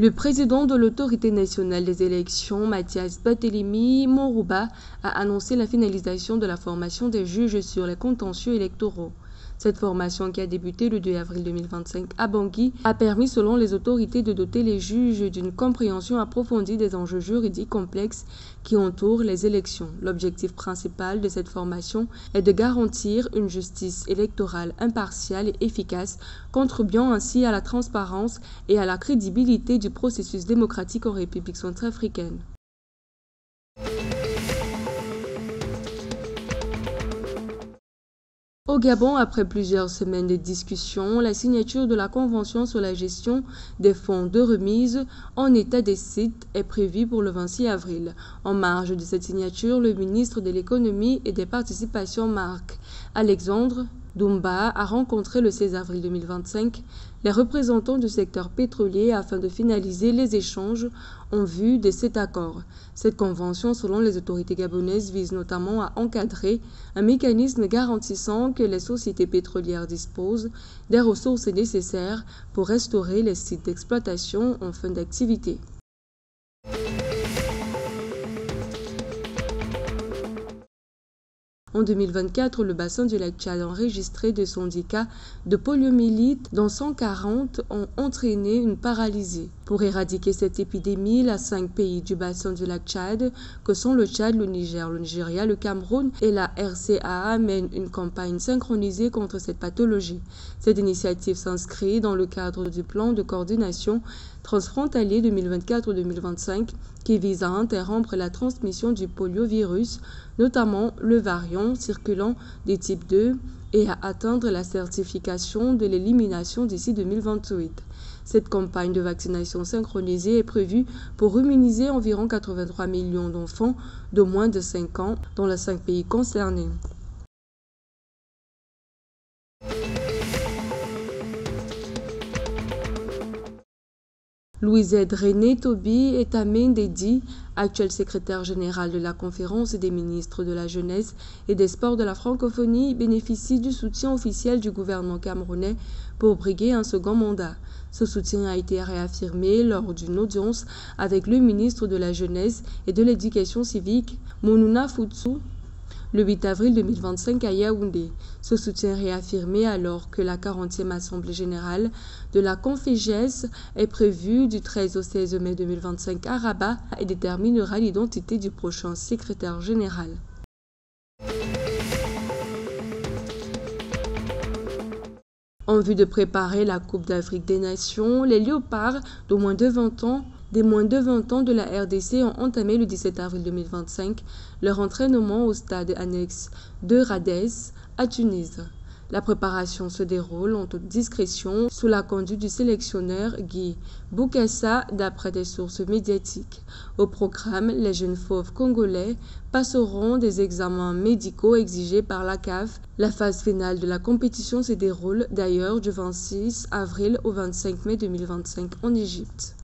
Le président de l'Autorité nationale des élections, Mathias Barthélémy Morouba, a annoncé la finalisation de la formation des juges sur les contentieux électoraux. Cette formation, qui a débuté le 2 avril 2025 à Bangui, a permis, selon les autorités, de doter les juges d'une compréhension approfondie des enjeux juridiques complexes qui entourent les élections. L'objectif principal de cette formation est de garantir une justice électorale impartiale et efficace, contribuant ainsi à la transparence et à la crédibilité du processus démocratique en République centrafricaine. Au Gabon, après plusieurs semaines de discussions, la signature de la Convention sur la gestion des fonds de remise en état des sites est prévue pour le 26 avril. En marge de cette signature, le ministre de l'Économie et des Participations, Marc Alexandre Doumba, a rencontré le 16 avril 2025 les représentants du secteur pétrolier afin de finaliser les échanges en vue de cet accord. Cette convention, selon les autorités gabonaises, vise notamment à encadrer un mécanisme garantissant que les sociétés pétrolières disposent des ressources nécessaires pour restaurer les sites d'exploitation en fin d'activité. En 2024, le bassin du lac Tchad a enregistré 210 cas de poliomyélite, dont 140 ont entraîné une paralysie. Pour éradiquer cette épidémie, les 5 pays du bassin du lac Tchad, que sont le Tchad, le Niger, le Nigeria, le Cameroun et la RCA, mènent une campagne synchronisée contre cette pathologie. Cette initiative s'inscrit dans le cadre du plan de coordination transfrontalier 2024-2025 qui vise à interrompre la transmission du poliovirus, notamment le variant circulant des types 2, et à atteindre la certification de l'élimination d'ici 2028. Cette campagne de vaccination synchronisée est prévue pour immuniser environ 83 millions d'enfants de moins de 5 ans dans les 5 pays concernés. Louisette René Toby est Amin Dedi, actuel secrétaire général de la Conférence des ministres de la Jeunesse et des Sports de la Francophonie, bénéficie du soutien officiel du gouvernement camerounais pour briguer un second mandat. Ce soutien a été réaffirmé lors d'une audience avec le ministre de la Jeunesse et de l'Éducation civique, Mounouna Foutsou, le 8 avril 2025 à Yaoundé. Ce soutien réaffirmé alors que la 40e Assemblée générale de la Confégès est prévue du 13 au 16 mai 2025 à Rabat et déterminera l'identité du prochain secrétaire général. En vue de préparer la Coupe d'Afrique des Nations, les Léopards des moins de 20 ans de la RDC ont entamé le 17 avril 2025 leur entraînement au stade annexe de Radès à Tunis. La préparation se déroule en toute discrétion sous la conduite du sélectionneur Guy Boukassa d'après des sources médiatiques. Au programme, les jeunes fauves congolais passeront des examens médicaux exigés par la CAF. La phase finale de la compétition se déroule d'ailleurs du 26 avril au 25 mai 2025 en Égypte.